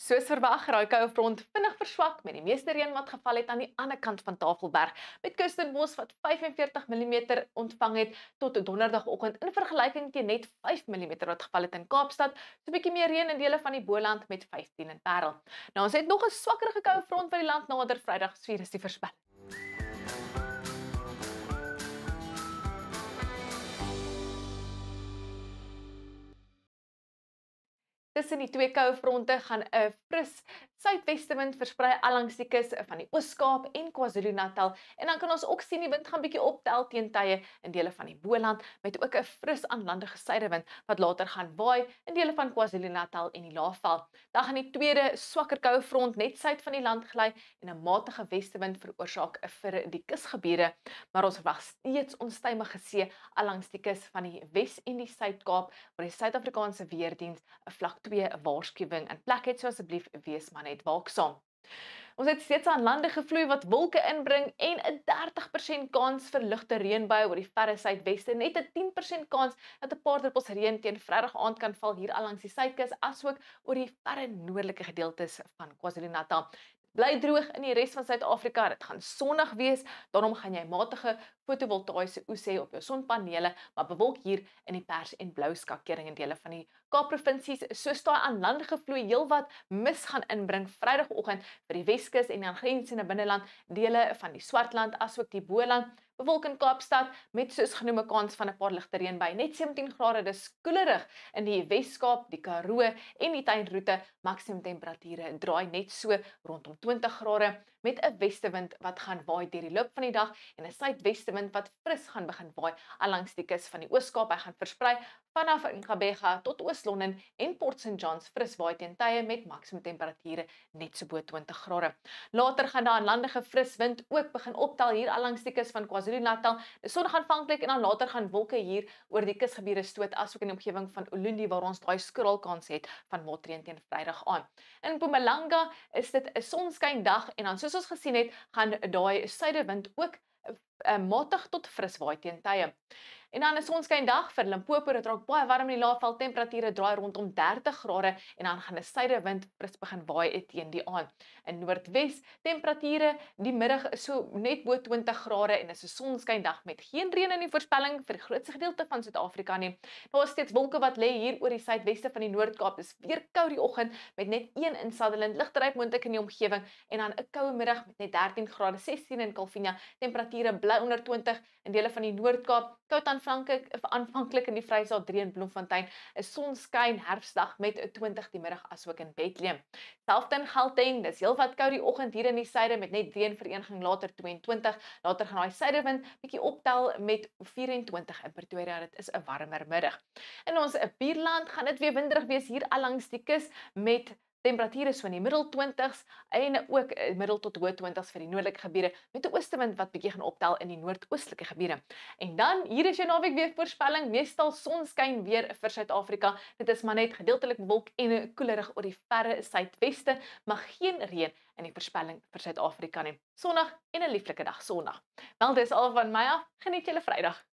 Soos verwag, raai koue front vinnig verswak met die meeste reën wat geval het aan die ander kant van Tafelberg, met Kirstenbosch wat 45 mm ontvang het tot donderdagoggend in vergelyking teen net 5 mm wat geval het in Kaapstad, so 'n bietjie meer reën in dele van die Boland met 15 in Parel. Nou ons het nog 'n swakkerige koue front wat die land nader Vrydag 4 is die voorspelling. Tussen die twee koue fronte gaan 'n fris suidwestenwind versprei allangs die kus van die Oos-Kaap en KwaZulu-Natal en dan kan ons ook sien die wind gaan bietjie optel teen tye in dele van die Boland met ook 'n fris aanlandige suidewind wat later gaan waai in dele van KwaZulu-Natal en die Laagveld. Dan gaan die tweede swakker koue front net suid van die land gly en 'n matige westewind veroorsaak vir die kusgebiede, maar ons verwag steeds onstuimige see allangs die kus van die Wes en die Suid-Kaap waar die Suid-Afrikaanse Weerdiens 'n vlak 2 waarskuwing in plek het, so asseblief wees maar net waaksaam. Ons het steeds aan lande gevloei wat wolke inbring en 'n 30% kans vir ligte reënbuie oor die verre suidweste, net 'n 10% kans dat 'n paar druppels reën teen Vrydag aand kan val hier allangs die suidkus asook oor die verre noordelike gedeeltes van KwaZulu-Natal. Bly droog in die res van Suid-Afrika, dit gaan sonnig wees, daarom gaan jy matige fotovoltaïese oes hê op jou sonpanele, maar bewolk hier in die pers en blou skakering in dele van die Kaapprovinsies, soos daai aanlandige vloei heelwat mis gaan inbring Vrydagoggend vir die Weskus en die aangrensende binneland, dele van die Swartland asook die Boland. Bewolk in Kaapstad met soos genoemde kans van 'n paar ligte reënbuie, net 17 grade, dis koelerig in die Wes-Kaap, die Karoo en die tuinroete. Maksimum temperature draai net so rondom 20 grade met 'n westewind wat gaan waai deur die loop van die dag en 'n suidwestewind wat fris gaan begin waai allangs die kus van die Oos-Kaap. Hy gaan versprei vanaf Gqeberha tot Oos-London en Port St Johns fris waai teen tye met maksimum temperature net so bo 20 grade. Later gaan daar 'n landige fris wind ook begin optel hier allangs die kus van KwaZulu-Natal. Die son gaan aanvanklik en dan later gaan wolke hier oor die kusgebiede stoot asook in die omgewing van Ulundi waar ons daai skraalkans het van motreën teen Vrydag aan. In Mpumalanga is dit 'n sonskyn dag en dan soos ons gesien het, gaan daai suidewind ook matig tot fris waai teen tye. En dan 'n sonskyn dag vir Limpopo, dit raak baie warm in die Laagveld, temperature draai rondom 30 grade en dan gaan 'n suidewind fris begin waai teen die aand. In Noordwes, temperature die middag is so net bo 20 grade en is 'n sonskyn dag met geen reën in die voorspelling vir die grootste gedeelte van Suid-Afrika nie. Daar is steeds wolke wat lê hier oor die suidweste van die Noord-Kaap. Dis weer koud die oggend met net 1 in Sutherland, ligteryk moontlik in die omgewing en dan 'n koue middag met net 13 grade, 16 in Kalvinia. Temperature bly onder 20 in dele van die Noord-Kaap. Koud aanvanklik in die Vrystaat 3 in Bloemfontein, 'n sonskyn herfsdag met 20 die middag asook in Bethlehem. Selfs in Gauteng, dis heelwat koud die oggend hier in die suide met net 3 in vereniging, later 22. Later gaan daai suidewind bietjie optel met 24 in Pretoria. Dit is 'n warmer middag. In ons buurland gaan dit weer winderig wees hier allangs die kus met temperature so in die middel 20s en ook middel tot hoë 20s vir die noordelike gebiede met 'n oostewind wat bietjie gaan optel in die noordoostelike gebiede. En dan hier is jou naweek weer voorspelling, meestal sonskyn weer vir Suid-Afrika. Dit is maar net gedeeltelik bewolk en koelerig oor die verre suidweste, maar geen reën in die voorspelling vir Suid-Afrika nie. Sonnig en 'n lieflike dag Sondag. Wel, dis al van my af. Geniet julle Vrydag.